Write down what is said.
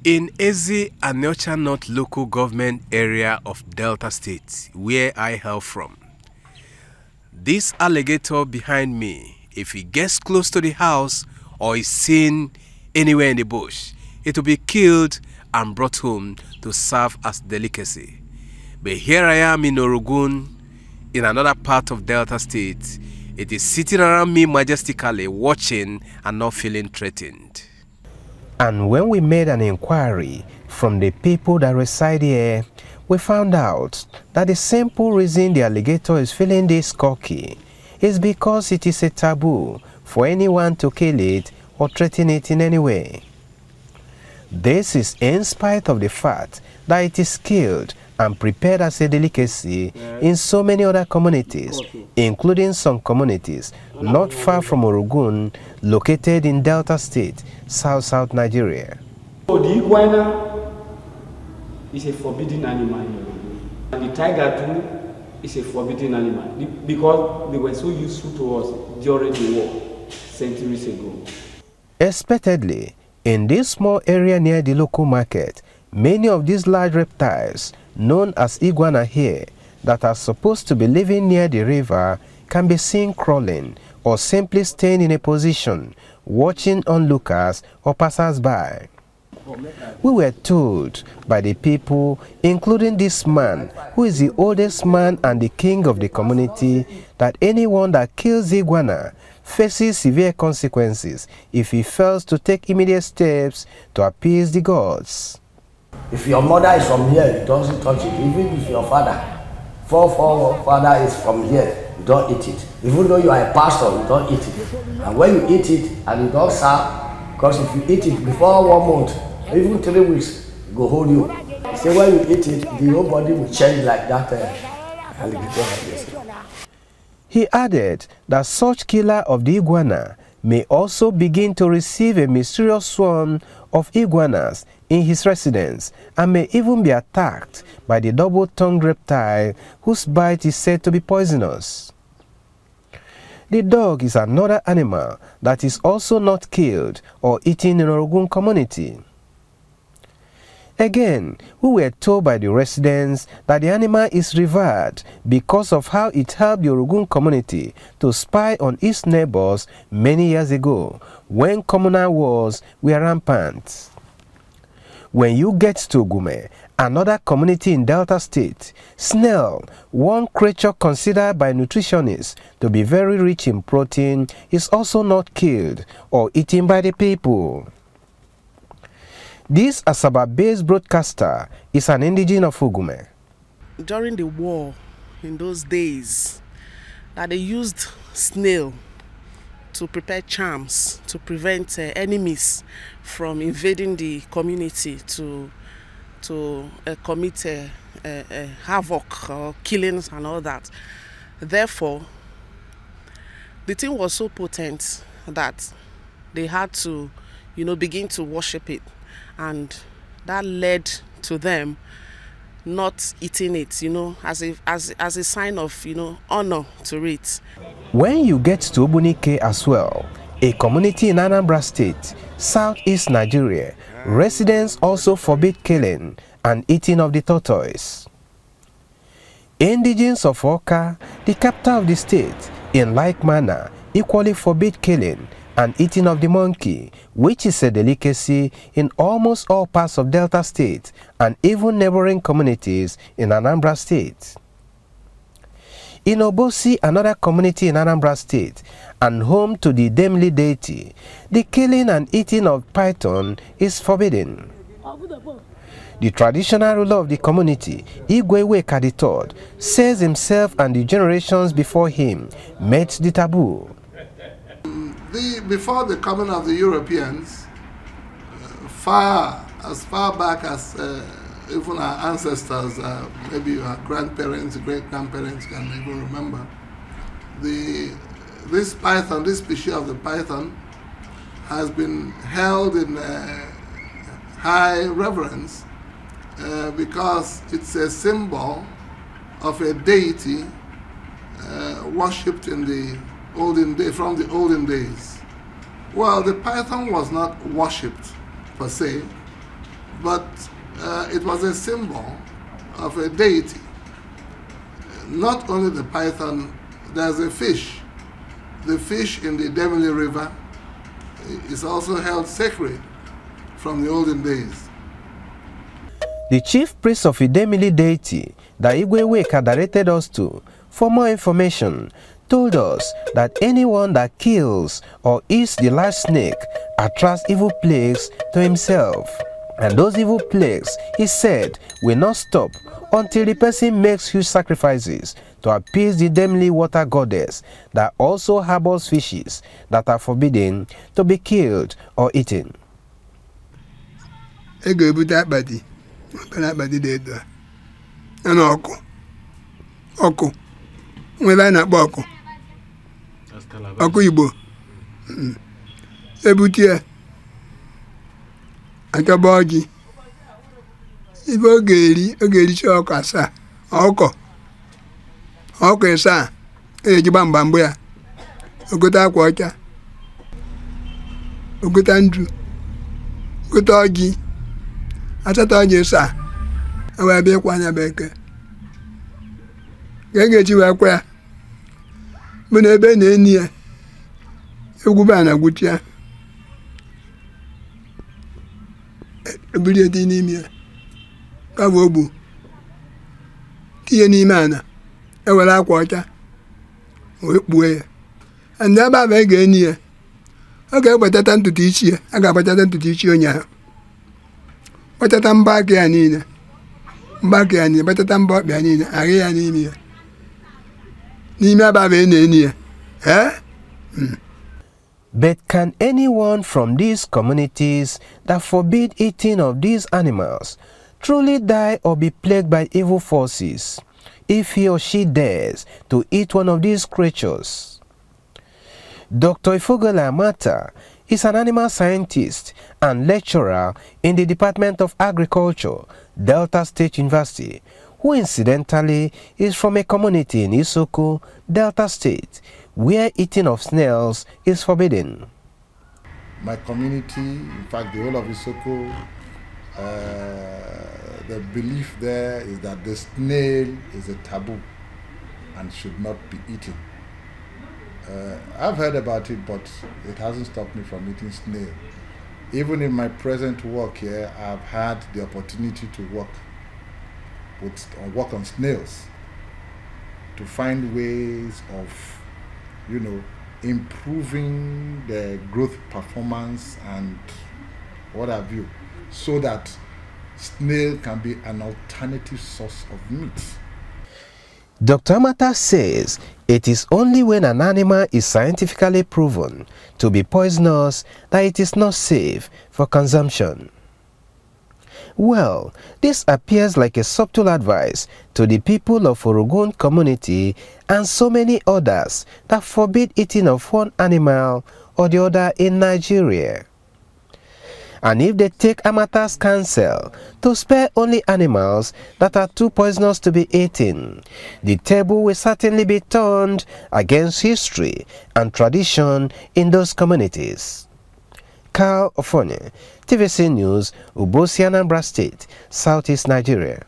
In Ezi and Neocha North local government area of Delta State, where I hail from, this alligator behind me, if he gets close to the house or is seen anywhere in the bush, it will be killed and brought home to serve as delicacy. But here I am in Orogun, in another part of Delta State. It is sitting around me majestically, watching and not feeling threatened. And when we made an inquiry from the people that reside here, we found out that the simple reason the alligator is feeling this cocky is because it is a taboo for anyone to kill it or threaten it in any way. This is in spite of the fact that it is killed and prepared as a delicacy in so many other communities, including some communities not far from Orogun, located in Delta State, South Nigeria. So the iguana is a forbidden animal in Orogun, and the tiger too is a forbidden animal because they were so useful to us during the war centuries ago. Expectedly, in this small area near the local market, many of these large reptiles, known as iguana here, that are supposed to be living near the river, can be seen crawling or simply staying in a position, watching onlookers or passers-by. We were told by the people, including this man, who is the oldest man and the king of the community, that anyone that kills iguana faces severe consequences if he fails to take immediate steps to appease the gods. If your mother is from here, you don't touch it. Even if your father is from here, you don't eat it. Even though you are a pastor, you don't eat it. And when you eat it and you don't serve, because if you eat it before 1 month, even 3 weeks, it will hold you. So when you eat it, the whole body will change like that. He added that such killer of the iguana may also begin to receive a mysterious swarm of iguanas in his residence and may even be attacked by the double-tongued reptile whose bite is said to be poisonous. The dog is another animal that is also not killed or eaten in Orogun community. Again, we were told by the residents that the animal is revered because of how it helped the Orogun community to spy on its neighbors many years ago when communal wars were rampant. When you get to Gume, another community in Delta State, snail, one creature considered by nutritionists to be very rich in protein, is also not killed or eaten by the people. This Asaba-based broadcaster is an indigene of Ugume. During the war, in those days, that they used snail to prepare charms to prevent enemies from invading the community to commit havoc or killings and all that. Therefore, the thing was so potent that they had to, begin to worship it. And that led to them not eating it, as a sign of, honor to it. When you get to Obunike as well, a community in Anambra State, southeast Nigeria, residents also forbid killing and eating of the tortoise. Indigenes of Oka, the capital of the state, in like manner, equally forbid killing and eating of the monkey, which is a delicacy in almost all parts of Delta State and even neighboring communities in Anambra State. In Obosi, another community in Anambra State and home to the Demli deity, the killing and eating of python is forbidden. The traditional ruler of the community, Igwe III, says himself and the generations before him met the taboo. Before the coming of the Europeans, as far back as even our ancestors, maybe our grandparents, great-grandparents can even remember, this python, this species of the python, has been held in high reverence because it's a symbol of a deity worshipped in the from the olden days. Well, the python was not worshipped per se, but it was a symbol of a deity. Not only the python, there's a fish. The fish in the Demili River is also held sacred from the olden days. The chief priest of Idemili deity that Igweweka directed us to, for more information, told us that anyone that kills or eats the large snake attracts evil plagues to himself. And those evil plagues, he said, will not stop until the person makes huge sacrifices to appease the Demili water goddess that also harbors fishes that are forbidden to be killed or eaten. Akaboji ibe ogeri choko asa oko esa ejiba mbambo ya ogota akwa ọcha ogota ndu ogota oji atata oji esa awa be kwa anya beke gege ji wa kwa mụ na ebe na eni ya egwu ba na gutia ebiri edi n'ime ya ka bụ ogbu tinye n'ime ana ewere akwa ọcha wee kpuo ya ndị ebe abụ ga-eni ya ọ ga-egbatata ntutu isi ya a ga-agbatata ntutu isi onye ahụ gbatata mbọ aka ya niile gbatata mbọ ọkpa ya niile ahụ ya n'ime ya n'ime ebe abụ na-eni ya But can anyone from these communities that forbid eating of these animals truly die or be plagued by evil forces if he or she dares to eat one of these creatures? Dr. Ifugala Amata is an animal scientist and lecturer in the Department of Agriculture, Delta State University, who incidentally is from a community in Isoko, Delta State, where eating of snails is forbidden. My community, in fact the whole of Isoko, the belief there is that the snail is a taboo and should not be eaten. I've heard about it, but it hasn't stopped me from eating snail. Even in my present work here, I've had the opportunity to work on snails, to find ways of improving the growth performance and what have you, so that snail can be an alternative source of meat. Dr. Amata says it is only when an animal is scientifically proven to be poisonous that it is not safe for consumption. Well, this appears like a subtle advice to the people of Orogun community and so many others that forbid eating of one animal or the other in Nigeria. And if they take Amata's counsel to spare only animals that are too poisonous to be eaten, the table will certainly be turned against history and tradition in those communities. Carl Ofone, TVC News, Ubosi, Anambra State, Southeast Nigeria.